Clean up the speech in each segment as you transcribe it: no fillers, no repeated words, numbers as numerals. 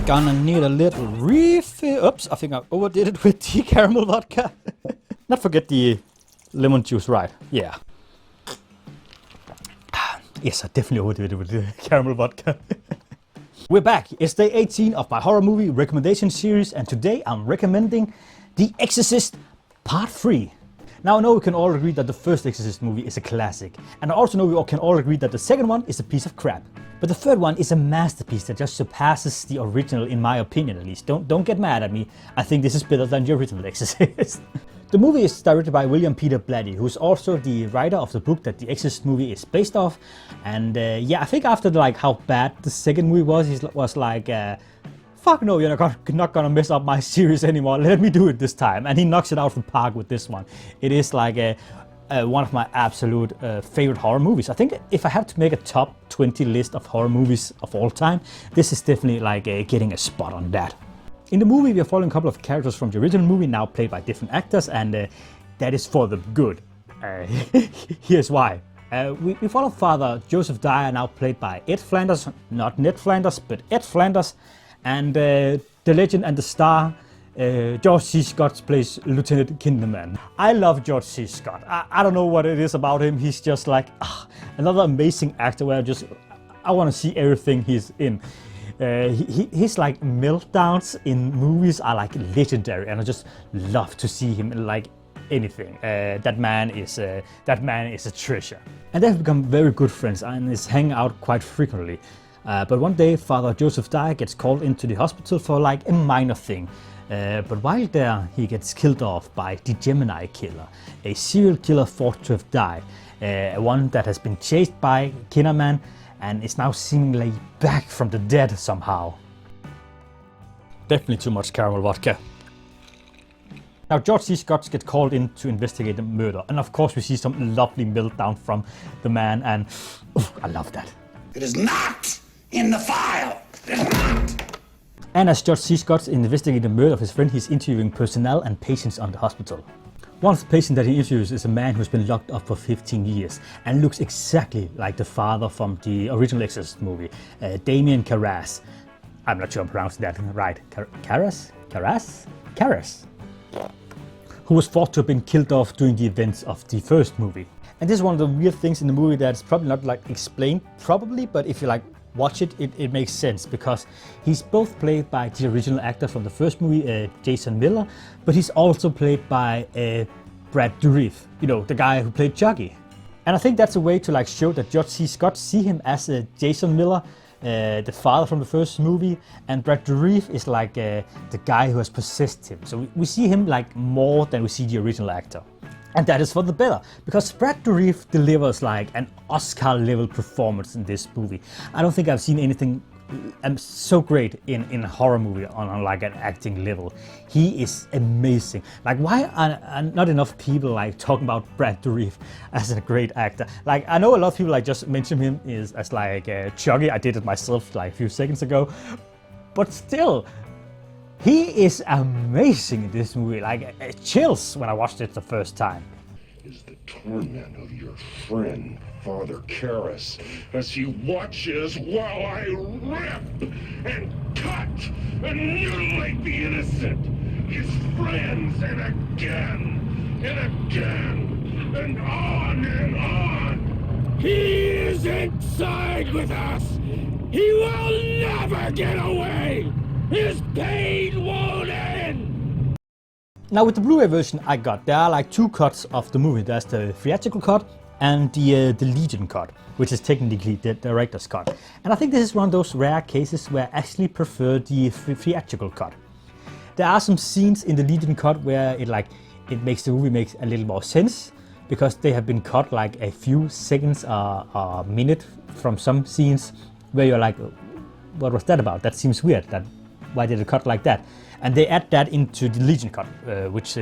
Gonna need a little refill. Oops, I think I overdid it with the caramel vodka. Not forget the lemon juice, right? Yeah. Yes, I definitely overdid it with the caramel vodka. We're back. It's day 18 of my horror movie recommendation series, and today I'm recommending The Exorcist Part 3. Now I know we can all agree that the first Exorcist movie is a classic, and I also know we can all agree that the second one is a piece of crap. But the third one is a masterpiece that just surpasses the original, in my opinion at least. Don't get mad at me. I think this is better than the original Exorcist. The movie is directed by William Peter Blatty, who is also the writer of the book that the Exorcist movie is based off. And yeah, I think after how bad the second movie was, he was like, fuck no, you're not gonna mess up my series anymore. Let me do it this time. And he knocks it out of the park with this one. It is like one of my absolute favorite horror movies. I think if I have to make a top 20 list of horror movies of all time, this is definitely like getting a spot on that. In the movie, we are following a couple of characters from the original movie, now played by different actors, and that is for the good. Here's why. We follow Father Joseph Dyer, now played by Ed Flanders, not Ned Flanders, but Ed Flanders, and the legend and the star, George C. Scott plays Lieutenant Kinderman. I love George C. Scott. I don't know what it is about him. He's just like another amazing actor where I want to see everything he's in. His like meltdowns in movies are like legendary, and I just love to see him in like anything. That man is a treasure. And they've become very good friends and is hanging out quite frequently. But one day, Father Joseph Dyer gets called into the hospital for like a minor thing. But while there, he gets killed off by the Gemini Killer, a serial killer thought to have died, one that has been chased by Kinderman and is now seemingly back from the dead somehow. Definitely too much caramel vodka. Now George C. Scott gets called in to investigate the murder, and of course we see some lovely meltdown from the man, and I love that. It is not in the file! It is not! And as George C. Scott investigating the murder of his friend, he's interviewing personnel and patients on the hospital. One of the patients that he interviews is a man who's been locked up for 15 years and looks exactly like the father from the original Exorcist movie, Damien Carras. I'm not sure I'm pronouncing that right. Carras? Who was thought to have been killed off during the events of the first movie. And this is one of the weird things in the movie that's probably not like explained, but if you like watch it, it makes sense, because he's both played by the original actor from the first movie, Jason Miller, but he's also played by Brad Dourif, you know, the guy who played Chucky. And I think that's a way to like show that George C. Scott see him as Jason Miller, the father from the first movie, and Brad Dourif is like the guy who has possessed him. So we see him like more than we see the original actor. And that is for the better, because Brad Dourif delivers like an Oscar-level performance in this movie. I don't think I've seen anything so great in a horror movie on like an acting level. He is amazing. Like, why are not enough people like talking about Brad Dourif as a great actor? Like, I know a lot of people like just mention him as like Chucky. I did it myself like a few seconds ago, but still. He is amazing in this movie, like chills when I watched it the first time. Is the torment of your friend, Father Karras, as he watches while I rip and cut and mutilate the innocent, his friends, and again, and on and on. He is inside with us. He will never get away. His pain won't end! Now with the Blu-ray version I got, there are like two cuts of the movie. There's the theatrical cut and the Legion cut, which is technically the director's cut. And I think this is one of those rare cases where I actually prefer the theatrical cut. There are some scenes in the Legion cut where it makes the movie make a little more sense, because they have been cut like a few seconds or a minute from some scenes where you're like, what was that about? That seems weird. Why did it cut like that? And they add that into the Legion cut, which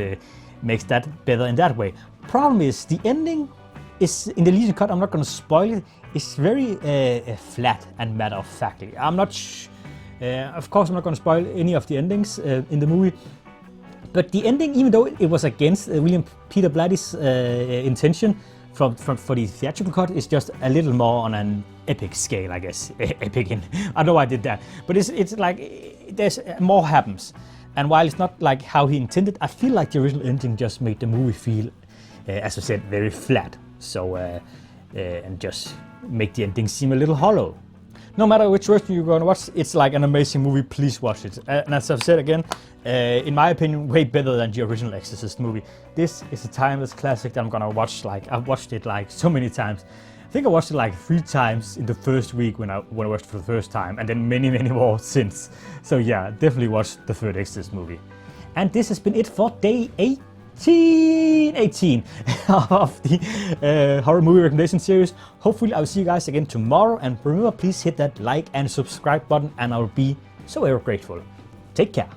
makes that better in that way. Problem is, the ending is in the Legion cut. I'm not going to spoil it. It's very flat and matter-of-factly. Of course, I'm not going to spoil any of the endings in the movie. But the ending, even though it was against William Peter Blatty's intention, for the theatrical cut is just a little more on an epic scale, I guess. Epic, I know I did that, but it's like there's more happens. And while it's not like how he intended, I feel like the original ending just made the movie feel, as I said, very flat. So and just make the ending seem a little hollow. No matter which version you're going to watch, it's like an amazing movie. Please watch it. And as I've said again, in my opinion, way better than the original Exorcist movie. This is a timeless classic that I'm gonna watch. Like I've watched it like so many times. I think I watched it like 3 times in the first week when I watched it for the first time, and then many more since. So yeah, definitely watch the third Exorcist movie. And this has been it for day 18 of the horror movie recommendation series. Hopefully I'll see you guys again tomorrow, and remember, please hit that like and subscribe button and I'll be so ever grateful. Take care.